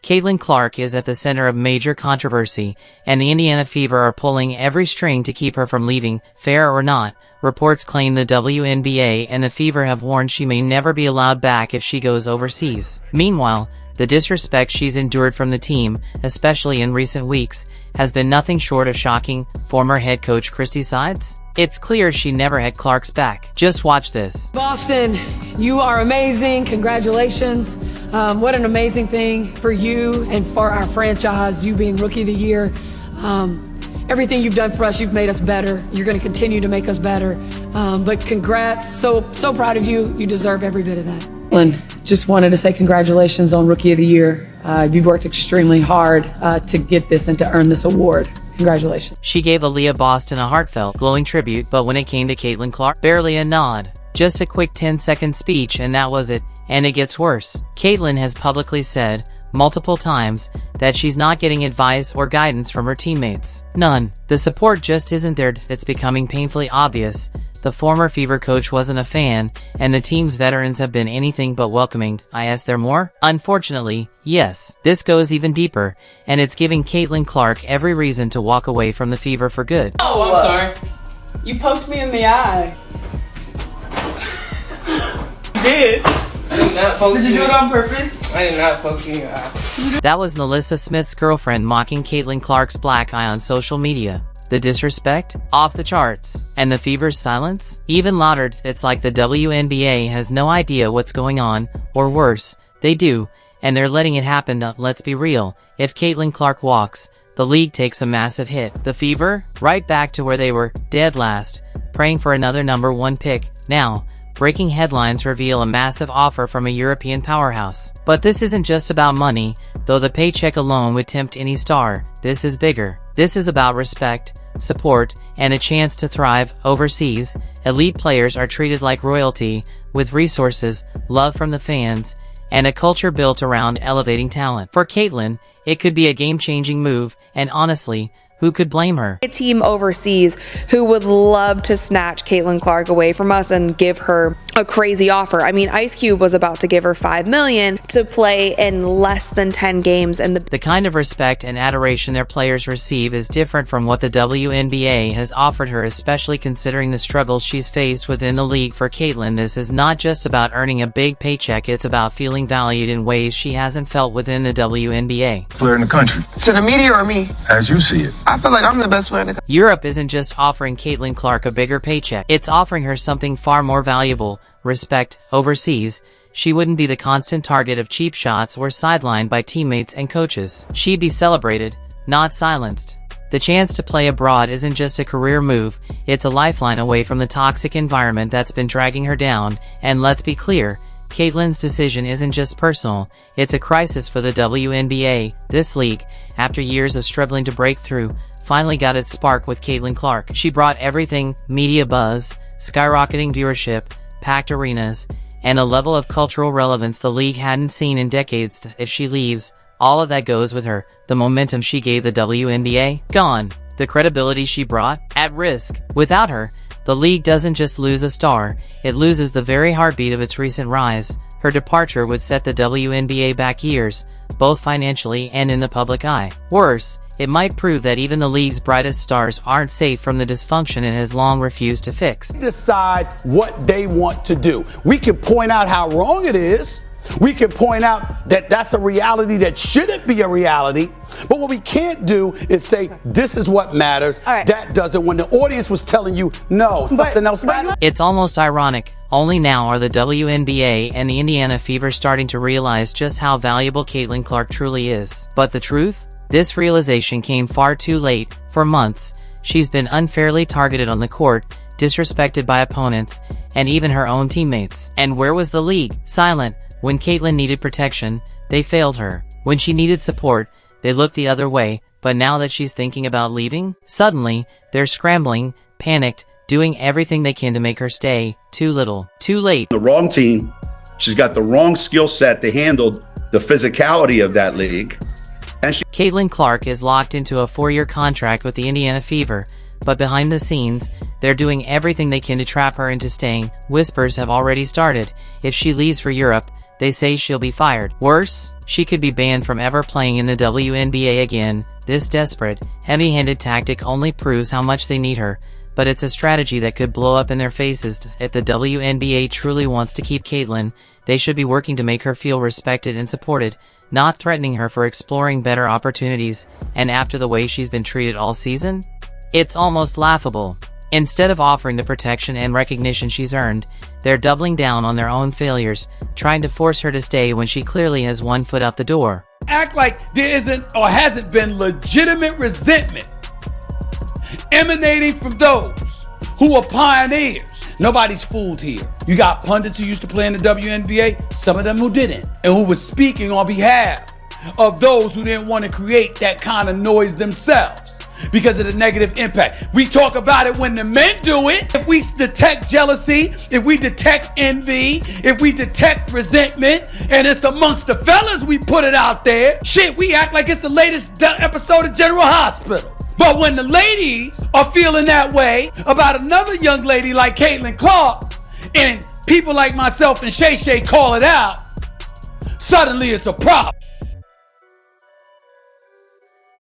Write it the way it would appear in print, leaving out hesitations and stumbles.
Caitlin Clark is at the center of major controversy, and the Indiana Fever are pulling every string to keep her from leaving. Fair or not, reports claim the WNBA and the Fever have warned she may never be allowed back if she goes overseas. Meanwhile, the disrespect she's endured from the team, especially in recent weeks, has been nothing short of shocking. Former head coach Christy Sides? It's clear she never had Clark's back. Just watch this. Boston, you are amazing. Congratulations. What an amazing thing for you and for our franchise, you being Rookie of the Year. Everything you've done for us, you've made us better. You're going to continue to make us better. But congrats. So proud of you. You deserve every bit of that. Just wanted to say congratulations on Rookie of the Year. You've worked extremely hard to get this and to earn this award. Congratulations. She gave Aaliyah Boston a heartfelt, glowing tribute, but when it came to Caitlin Clark, barely a nod. Just a quick 10-second speech and that was it. And it gets worse. Caitlin has publicly said, multiple times, that she's not getting advice or guidance from her teammates. None. The support just isn't there. It's becoming painfully obvious. The former Fever coach wasn't a fan, and the team's veterans have been anything but welcoming. Is there more? Unfortunately, yes. This goes even deeper, and it's giving Caitlin Clark every reason to walk away from the Fever for good. Oh, I'm sorry. You poked me in the eye. You did. I did not poke you. Did you do it on purpose? I did not poke you in the eye. That was Nalissa Smith's girlfriend mocking Caitlin Clark's black eye on social media. The disrespect? Off the charts. And the Fever's silence? Even louder. It's like the WNBA has no idea what's going on, or worse, they do, and they're letting it happen. Let's be real. If Caitlin Clark walks, the league takes a massive hit. The Fever? Right back to where they were, dead last, praying for another #1 pick. Now, breaking headlines reveal a massive offer from a European powerhouse. But this isn't just about money, though the paycheck alone would tempt any star. This is bigger. This is about respect, support, and a chance to thrive overseas. Elite players are treated like royalty, with resources, love from the fans, and a culture built around elevating talent. For Caitlin, it could be a game-changing move, and honestly, who could blame her? A team overseas who would love to snatch Caitlin Clark away from us and give her a crazy offer. I mean, Ice Cube was about to give her $5 million to play in less than 10 games. And the kind of respect and adoration their players receive is different from what the WNBA has offered her, especially considering the struggles she's faced within the league. For Caitlin, this is not just about earning a big paycheck, it's about feeling valued in ways she hasn't felt within the WNBA. Player in the country. To the media or me? As you see it. I feel like I'm the best player in the country. Europe isn't just offering Caitlin Clark a bigger paycheck, it's offering her something far more valuable: respect. Overseas, she wouldn't be the constant target of cheap shots or sidelined by teammates and coaches. She'd be celebrated, not silenced. The chance to play abroad isn't just a career move, it's a lifeline away from the toxic environment that's been dragging her down. And let's be clear, Caitlin's decision isn't just personal, it's a crisis for the WNBA. This league, after years of struggling to break through, finally got its spark with Caitlin Clark. She brought everything: media buzz, skyrocketing viewership, packed arenas, and a level of cultural relevance the league hadn't seen in decades. If she leaves, all of that goes with her. The momentum she gave the WNBA? Gone. The credibility she brought? At risk. Without her, the league doesn't just lose a star, it loses the very heartbeat of its recent rise. Her departure would set the WNBA back years, both financially and in the public eye. Worse, it might prove that even the league's brightest stars aren't safe from the dysfunction it has long refused to fix. Decide what they want to do. We can point out how wrong it is. We can point out that that's a reality that shouldn't be a reality. But what we can't do is say, this is what matters. Right. That doesn't, when the audience was telling you, no, something else matters. It's almost ironic. Only now are the WNBA and the Indiana Fever starting to realize just how valuable Caitlin Clark truly is. But the truth? This realization came far too late. For months, she's been unfairly targeted on the court, disrespected by opponents, and even her own teammates. And where was the league? Silent. When Caitlin needed protection, they failed her. When she needed support, they looked the other way. But now that she's thinking about leaving, suddenly, they're scrambling, panicked, doing everything they can to make her stay. Too little. Too late. The wrong team. She's got the wrong skill set to handle the physicality of that league. Caitlin Clark is locked into a 4-year contract with the Indiana Fever, but behind the scenes, they're doing everything they can to trap her into staying. Whispers have already started. If she leaves for Europe, they say she'll be fired. Worse, she could be banned from ever playing in the WNBA again. This desperate, heavy-handed tactic only proves how much they need her, but it's a strategy that could blow up in their faces. If the WNBA truly wants to keep Caitlin, they should be working to make her feel respected and supported, not threatening her for exploring better opportunities. And after the way she's been treated all season, it's almost laughable. Instead of offering the protection and recognition she's earned, they're doubling down on their own failures, trying to force her to stay when she clearly has one foot out the door. Act like there isn't or hasn't been legitimate resentment emanating from those who are pioneers. Nobody's fooled here. You got pundits who used to play in the WNBA, some of them who didn't, and who was speaking on behalf of those who didn't want to create that kind of noise themselves because of the negative impact. We talk about it when the men do it. If we detect jealousy, if we detect envy, if we detect resentment, and it's amongst the fellas, we put it out there. Shit, we act like it's the latest episode of General Hospital. But when the ladies are feeling that way about another young lady like Caitlin Clark, and people like myself and Shay Shay call it out, suddenly it's a problem.